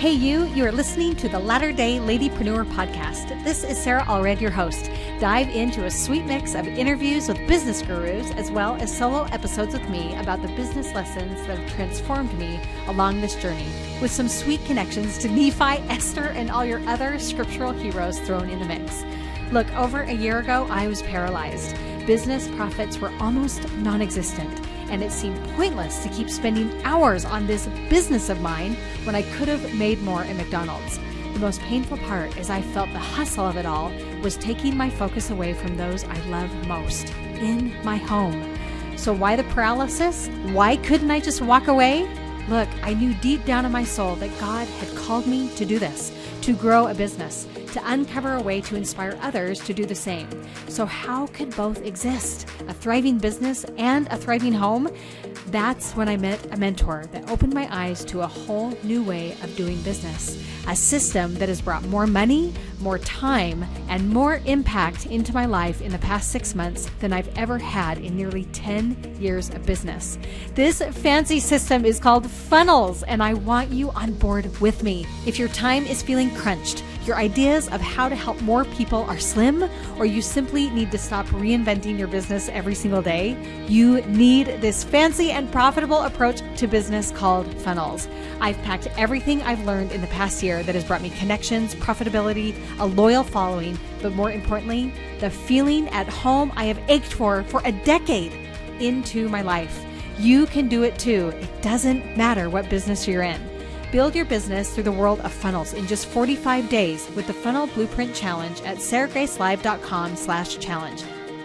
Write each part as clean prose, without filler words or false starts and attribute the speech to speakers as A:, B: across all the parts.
A: Hey you are listening to the Latter-day Ladypreneur podcast. This is Sarah Allred, your host. Dive into a sweet mix of interviews with business gurus, as well as solo episodes with me about the business lessons that have transformed me along this journey, with some sweet connections to Nephi, Esther, and all your other scriptural heroes thrown in the mix. Look, over a year ago, I was paralyzed. Business profits were almost non-existent, and it seemed pointless to keep spending hours on this business of mine when I could have made more at McDonald's. The most painful part, as I felt the hustle of it all, was taking my focus away from those I love most, in my home. So why the paralysis? Why couldn't I just walk away? Look, I knew deep down in my soul that God had called me to do this, to grow a business, to uncover a way to inspire others to do the same. So how could both exist? A thriving business and a thriving home? That's when I met a mentor that opened my eyes to a whole new way of doing business. A system that has brought more money, more time, and more impact into my life in the past 6 months than I've ever had in nearly 10 years of business. This fancy system is called funnels, and I want you on board with me. If your time is feeling crunched, your ideas of how to help more people are slim, or you simply need to stop reinventing your business every single day, you need this fancy and profitable approach to business called funnels. I've packed everything I've learned in the past year that has brought me connections, profitability, a loyal following, but more importantly, the feeling at home I have ached for a decade into my life. You can do it too. It doesn't matter what business you're in. Build your business through the world of funnels in just 45 days with the Funnel Blueprint Challenge at sarahgracelive.com/challenge.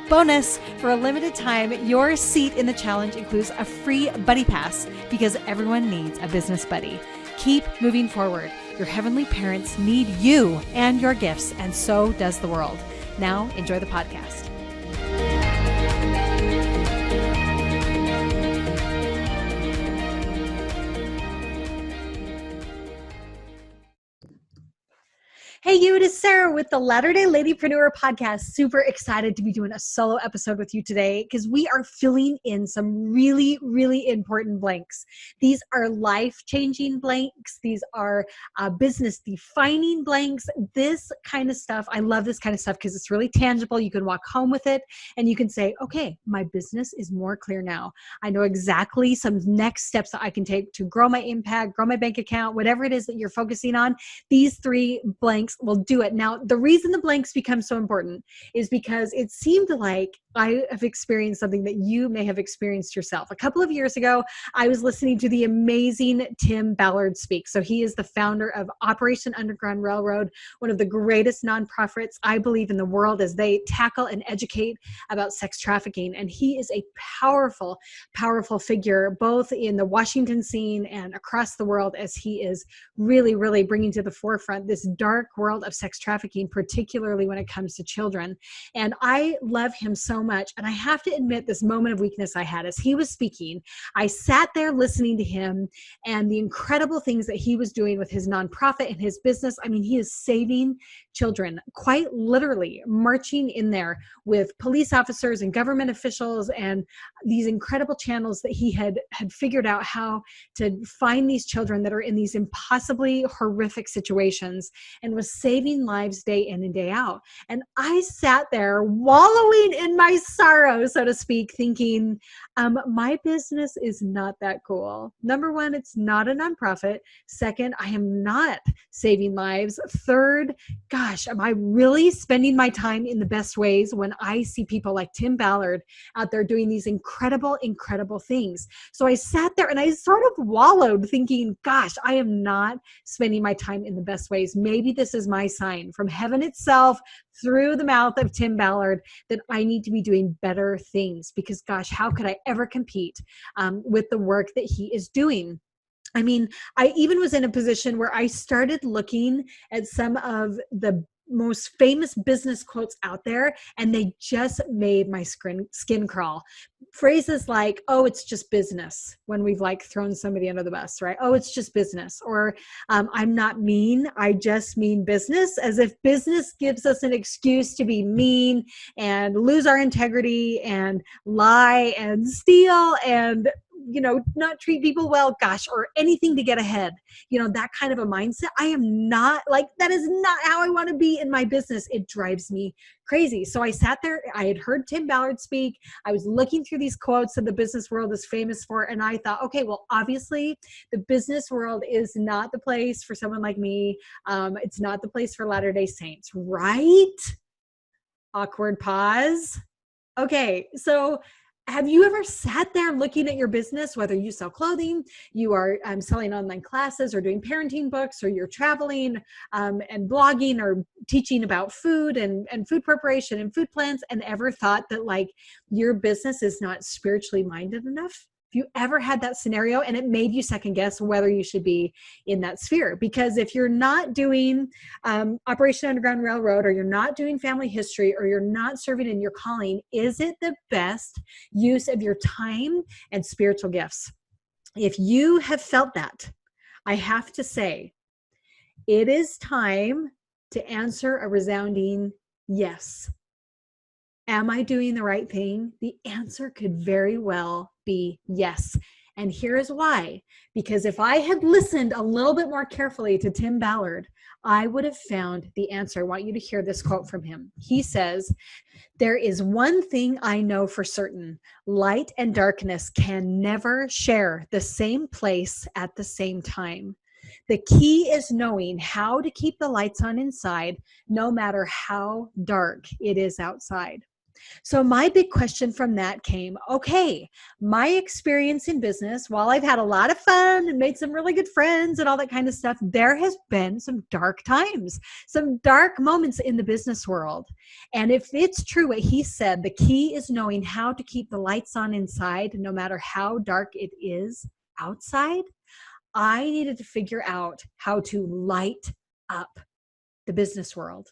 A: Bonus, for a limited time, your seat in the challenge includes a free buddy pass because everyone needs a business buddy. Keep moving forward. Your heavenly parents need you and your gifts, and so does the world. Now, enjoy the podcast. Hey, you, it is Sarah with the Latter-day Ladypreneur podcast. Super excited to be doing a solo episode with you today because we are filling in some really, really important blanks. These are life-changing blanks. These are business-defining blanks. This kind of stuff, I love this kind of stuff because it's really tangible. You can walk home with it and you can say, okay, my business is more clear now. I know exactly some next steps that I can take to grow my impact, grow my bank account, whatever it is that you're focusing on. These 3 blanks will do it. Now, the reason the blanks become so important is because it seemed like I have experienced something that you may have experienced yourself. A couple of years ago, I was listening to the amazing Tim Ballard speak. So he is the founder of Operation Underground Railroad, one of the greatest nonprofits, I believe, in the world as they tackle and educate about sex trafficking. And he is a powerful, powerful figure, both in the Washington scene and across the world, as he is really, really bringing to the forefront this dark world of sex trafficking, particularly when it comes to children. And I love him so much. And I have to admit this moment of weakness I had as he was speaking. I sat there listening to him and the incredible things that he was doing with his nonprofit and his business. I mean, he is saving children, quite literally marching in there with police officers and government officials and these incredible channels that he had figured out how to find these children that are in these impossibly horrific situations, and was saving lives day in and day out. And I sat there wallowing in my sorrow, so to speak, thinking, my business is not that cool. Number one, it's not a nonprofit. Second, I am not saving lives. Third, gosh, am I really spending my time in the best ways when I see people like Tim Ballard out there doing these incredible, incredible things? So I sat there and I sort of wallowed thinking, gosh, I am not spending my time in the best ways. Maybe this is my sign from heaven itself through the mouth of Tim Ballard that I need to be doing better things, because gosh, how could I ever compete with the work that he is doing? I mean, I even was in a position where I started looking at some of the most famous business quotes out there, and they just made my skin crawl. Phrases like, oh, it's just business, when we've like thrown somebody under the bus, right? Oh, it's just business. Or I'm not mean, I just mean business, as if business gives us an excuse to be mean and lose our integrity and lie and steal and not treat people well, gosh, or anything to get ahead. That kind of a mindset. I am not like, that is not how I want to be in my business. It drives me crazy. So I sat there, I had heard Tim Ballard speak. I was looking through these quotes that the business world is famous for. And I thought, okay, well, obviously the business world is not the place for someone like me. It's not the place for Latter-day Saints, right? Awkward pause. Okay, so have you ever sat there looking at your business, whether you sell clothing, you are selling online classes or doing parenting books, or you're traveling and blogging or teaching about food and food preparation and food plans, and ever thought that like your business is not spiritually minded enough? If you ever had that scenario and it made you second guess whether you should be in that sphere, because if you're not doing Operation Underground Railroad, or you're not doing family history, or you're not serving in your calling, is it the best use of your time and spiritual gifts? If you have felt that, I have to say, it is time to answer a resounding yes. Am I doing the right thing? The answer could very well be yes. And here is why. Because if I had listened a little bit more carefully to Tim Ballard, I would have found the answer. I want you to hear this quote from him. He says, "There is one thing I know for certain. Light and darkness can never share the same place at the same time. The key is knowing how to keep the lights on inside, no matter how dark it is outside." So my big question from that came, okay, my experience in business, while I've had a lot of fun and made some really good friends and all that kind of stuff, there has been some dark times, some dark moments in the business world. And if it's true what he said, the key is knowing how to keep the lights on inside, no matter how dark it is outside. I needed to figure out how to light up the business world,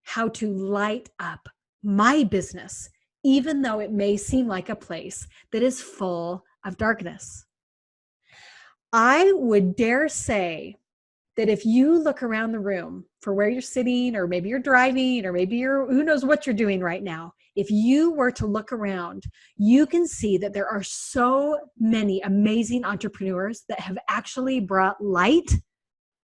A: how to light up my business, even though it may seem like a place that is full of darkness. I would dare say that if you look around the room for where you're sitting, or maybe you're driving, or maybe who knows what you're doing right now, if you were to look around, you can see that there are so many amazing entrepreneurs that have actually brought light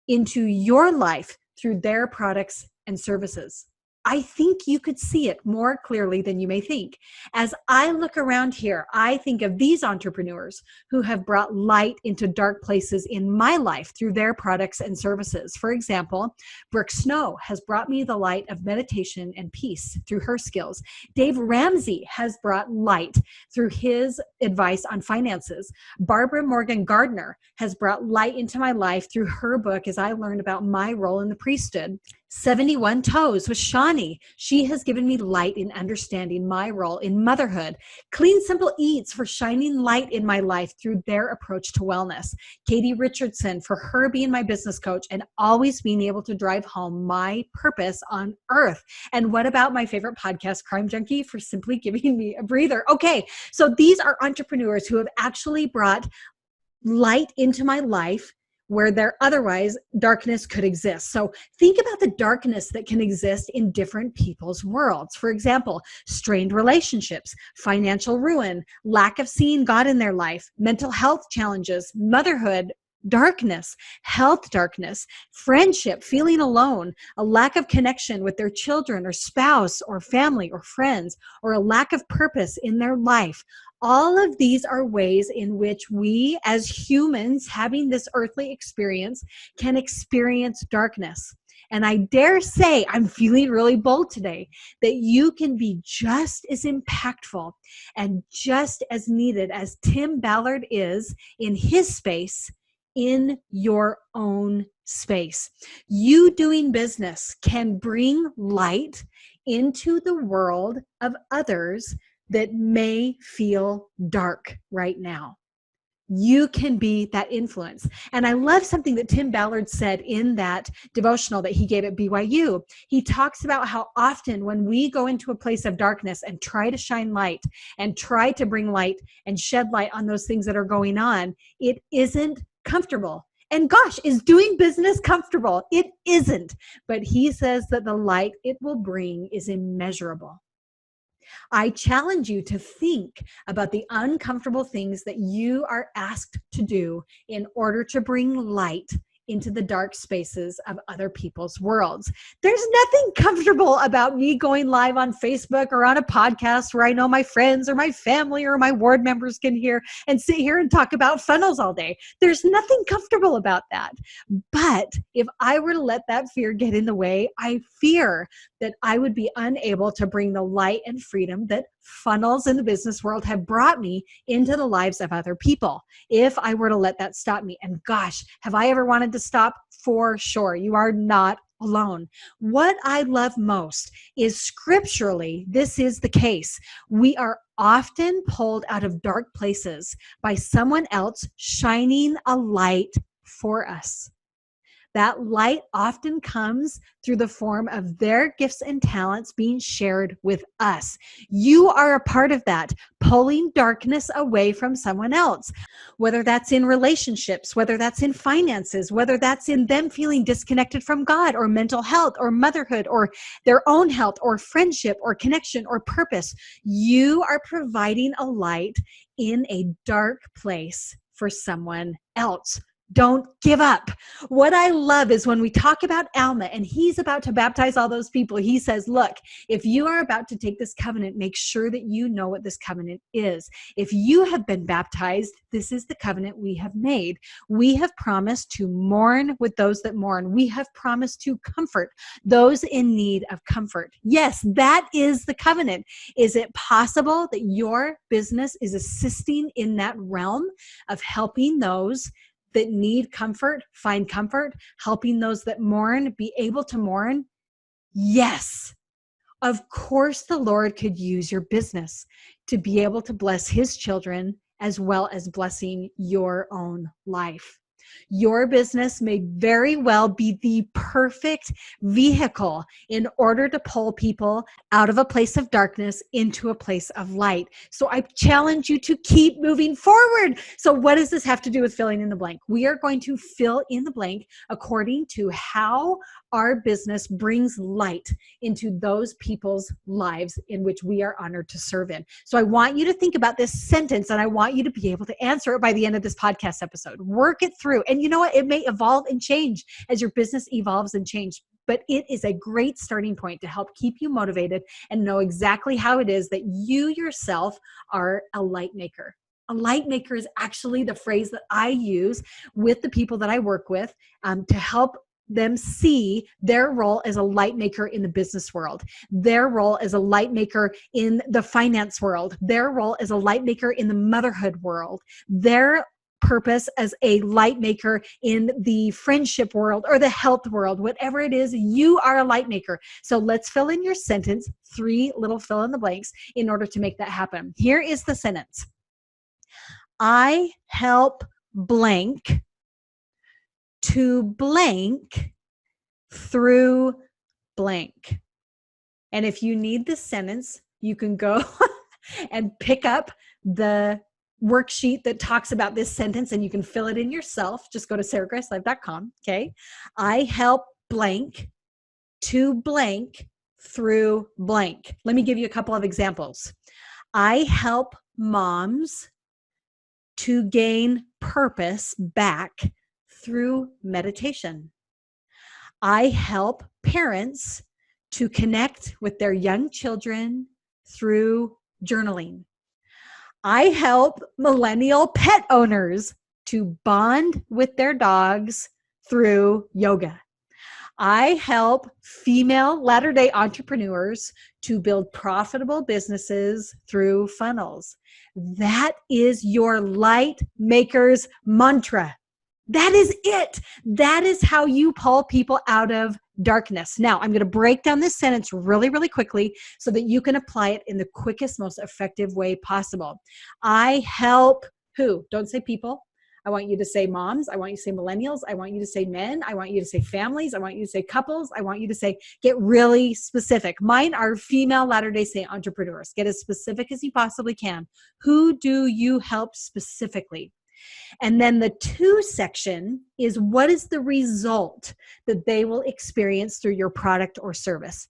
A: into your life through their products and services. I think you could see it more clearly than you may think. As I look around here, I think of these entrepreneurs who have brought light into dark places in my life through their products and services. For example, Brooke Snow has brought me the light of meditation and peace through her skills. Dave Ramsey has brought light through his advice on finances. Barbara Morgan Gardner has brought light into my life through her book as I learned about my role in the priesthood. 71 Toes with Shawnee. She has given me light in understanding my role in motherhood. Clean Simple Eats for shining light in my life through their approach to wellness. Katie Richardson for her being my business coach and always being able to drive home my purpose on earth. And what about my favorite podcast, Crime Junkie, for simply giving me a breather? Okay, so these are entrepreneurs who have actually brought light into my life where there otherwise darkness could exist. So think about the darkness that can exist in different people's worlds. For example, strained relationships, financial ruin, lack of seeing God in their life, mental health challenges, motherhood, darkness, health darkness, friendship, feeling alone, a lack of connection with their children or spouse or family or friends, or a lack of purpose in their life. All of these are ways in which we as humans having this earthly experience can experience darkness. And I dare say, I'm feeling really bold today, that you can be just as impactful and just as needed as Tim Ballard is in his space, in your own space. You doing business can bring light into the world of others that may feel dark right now. You can be that influence. And I love something that Tim Ballard said in that devotional that he gave at BYU. He talks about how often when we go into a place of darkness and try to shine light and try to bring light and shed light on those things that are going on, it isn't comfortable. And gosh, is doing business comfortable? It isn't. But he says that the light it will bring is immeasurable. I challenge you to think about the uncomfortable things that you are asked to do in order to bring light into the dark spaces of other people's worlds. There's nothing comfortable about me going live on Facebook or on a podcast where I know my friends or my family or my ward members can hear and sit here and talk about funnels all day. There's nothing comfortable about that. But if I were to let that fear get in the way, I fear that I would be unable to bring the light and freedom that funnels in the business world have brought me into the lives of other people. If I were to let that stop me, and gosh, have I ever wanted to stop? For sure. You are not alone. What I love most is scripturally, this is the case. We are often pulled out of dark places by someone else shining a light for us. That light often comes through the form of their gifts and talents being shared with us. You are a part of that, pulling darkness away from someone else, whether that's in relationships, whether that's in finances, whether that's in them feeling disconnected from God or mental health or motherhood or their own health or friendship or connection or purpose. You are providing a light in a dark place for someone else. Don't give up. What I love is when we talk about Alma and he's about to baptize all those people, he says, look, if you are about to take this covenant, make sure that you know what this covenant is. If you have been baptized, this is the covenant we have made. We have promised to mourn with those that mourn. We have promised to comfort those in need of comfort. Yes, that is the covenant. Is it possible that your business is assisting in that realm of helping those that need comfort, find comfort, helping those that mourn, be able to mourn? Yes. Of course, the Lord could use your business to be able to bless his children as well as blessing your own life. Your business may very well be the perfect vehicle in order to pull people out of a place of darkness into a place of light. So I challenge you to keep moving forward. So what does this have to do with filling in the blank? We are going to fill in the blank according to how our business brings light into those people's lives in which we are honored to serve in. So I want you to think about this sentence and I want you to be able to answer it by the end of this podcast episode. Work it through. And you know what? It may evolve and change as your business evolves and changes, but it is a great starting point to help keep you motivated and know exactly how it is that you yourself are a light maker. A light maker is actually the phrase that I use with the people that I work with to help them see their role as a light maker in the business world, their role as a light maker in the finance world, their role as a light maker in the motherhood world, their purpose as a light maker in the friendship world or the health world, whatever it is, you are a light maker. So let's fill in your sentence, 3 little fill in the blanks in order to make that happen. Here is the sentence. I help blank to blank through blank. And if you need this sentence, you can go and pick up the worksheet that talks about this sentence and you can fill it in yourself. Just go to sarahgracelive.com. Okay. I help blank to blank through blank. Let me give you a couple of examples. I help moms to gain purpose back through meditation. I help parents to connect with their young children through journaling. I help millennial pet owners to bond with their dogs through yoga. I help female Latter-day entrepreneurs to build profitable businesses through funnels. That is your light maker's mantra. That is it. That is how you pull people out of darkness. Now, I'm going to break down this sentence really, really quickly so that you can apply it in the quickest, most effective way possible. I help who? Don't say people. I want you to say moms. I want you to say millennials. I want you to say men. I want you to say families. I want you to say couples. I want you to say, get really specific. Mine are female Latter-day Saint entrepreneurs. Get as specific as you possibly can. Who do you help specifically? And then the to section is what is the result that they will experience through your product or service.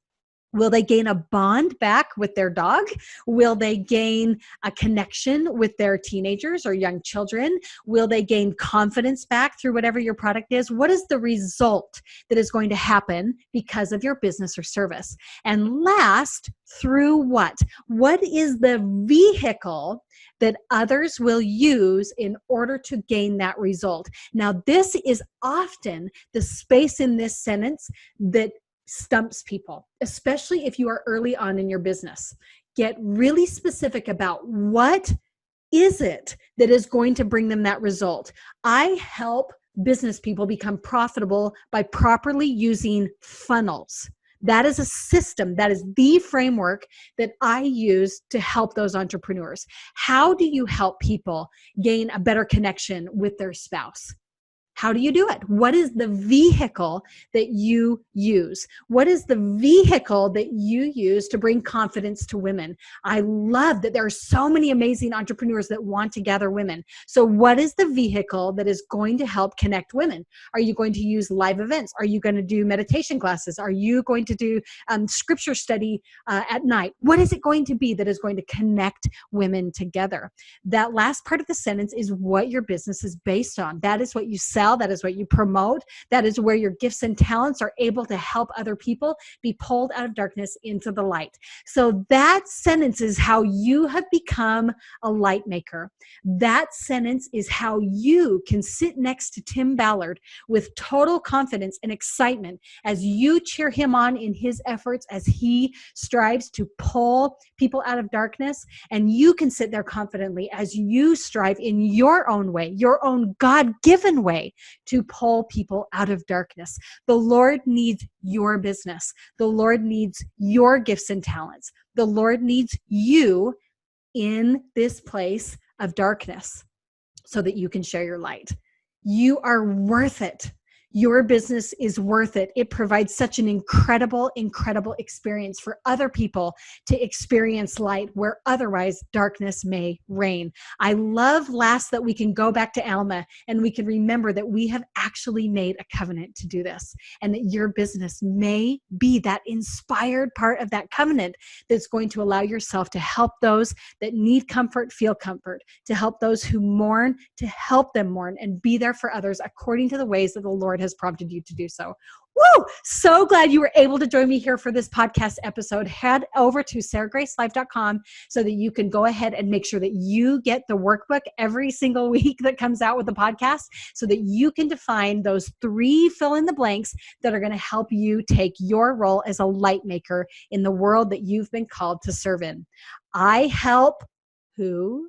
A: Will they gain a bond back with their dog? Will they gain a connection with their teenagers or young children? Will they gain confidence back through whatever your product is? What is the result that is going to happen because of your business or service? And last, through what? What is the vehicle that others will use in order to gain that result? Now, this is often the space in this sentence that stumps people, especially if you are early on in your business. Get really specific about what is it that is going to bring them that result. I help business people become profitable by properly using funnels. That is a system, that is the framework that I use to help those entrepreneurs. How do you help people gain a better connection with their spouse? How do you do it? What is the vehicle that you use? What is the vehicle that you use to bring confidence to women? I love that there are so many amazing entrepreneurs that want to gather women. So what is the vehicle that is going to help connect women? Are you going to use live events? Are you going to do meditation classes? Are you going to do scripture study at night? What is it going to be that is going to connect women together? That last part of the sentence is what your business is based on. That is what you sell. That is what you promote. That is where your gifts and talents are able to help other people be pulled out of darkness into the light. So that sentence is how you have become a light maker. That sentence is how you can sit next to Tim Ballard with total confidence and excitement as you cheer him on in his efforts as he strives to pull people out of darkness. And you can sit there confidently as you strive in your own way, your own God-given way, to pull people out of darkness. The Lord needs your business. The Lord needs your gifts and talents. The Lord needs you in this place of darkness so that you can share your light. You are worth it. Your business is worth it. It provides such an incredible, incredible experience for other people to experience light where otherwise darkness may reign. I love last that we can go back to Alma and we can remember that we have actually made a covenant to do this, and that your business may be that inspired part of that covenant that's going to allow yourself to help those that need comfort feel comfort, to help those who mourn, to help them mourn, and be there for others according to the ways that the Lord has prompted you to do so. Woo! So glad you were able to join me here for this podcast episode. Head over to sarahgracelife.com so that you can go ahead and make sure that you get the workbook every single week that comes out with the podcast so that you can define those 3 fill in the blanks that are going to help you take your role as a light maker in the world that you've been called to serve in. I help who,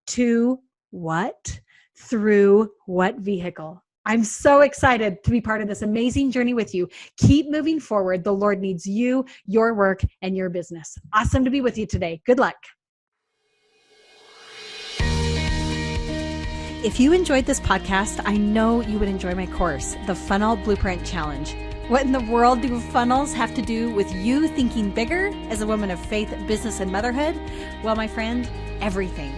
A: to what, through what vehicle. I'm so excited to be part of this amazing journey with you. Keep moving forward. The Lord needs you, your work, and your business. Awesome to be with you today. Good luck. If you enjoyed this podcast, I know you would enjoy my course, the Funnel Blueprint Challenge. What in the world do funnels have to do with you thinking bigger as a woman of faith, business, and motherhood? Well, my friend, everything.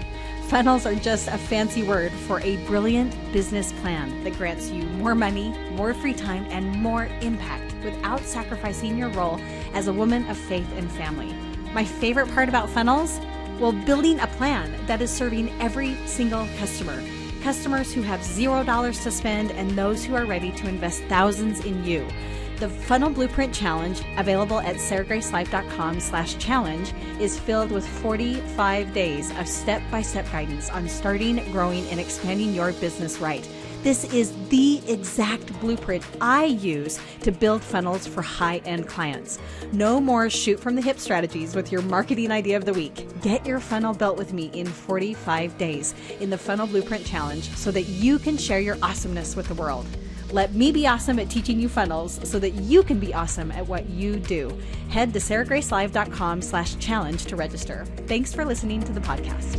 A: Funnels are just a fancy word for a brilliant business plan that grants you more money, more free time, and more impact without sacrificing your role as a woman of faith and family. My favorite part about funnels? Well, building a plan that is serving every single customer. Customers who have $0 to spend and those who are ready to invest thousands in you. The Funnel Blueprint Challenge, available at sarahgracelife.com/challenge, is filled with 45 days of step-by-step guidance on starting, growing, and expanding your business right. This is the exact blueprint I use to build funnels for high-end clients. No more shoot from the hip strategies with your marketing idea of the week. Get your funnel built with me in 45 days in the Funnel Blueprint Challenge so that you can share your awesomeness with the world. Let me be awesome at teaching you funnels so that you can be awesome at what you do. Head to sarahgracelive.com/challenge to register. Thanks for listening to the podcast.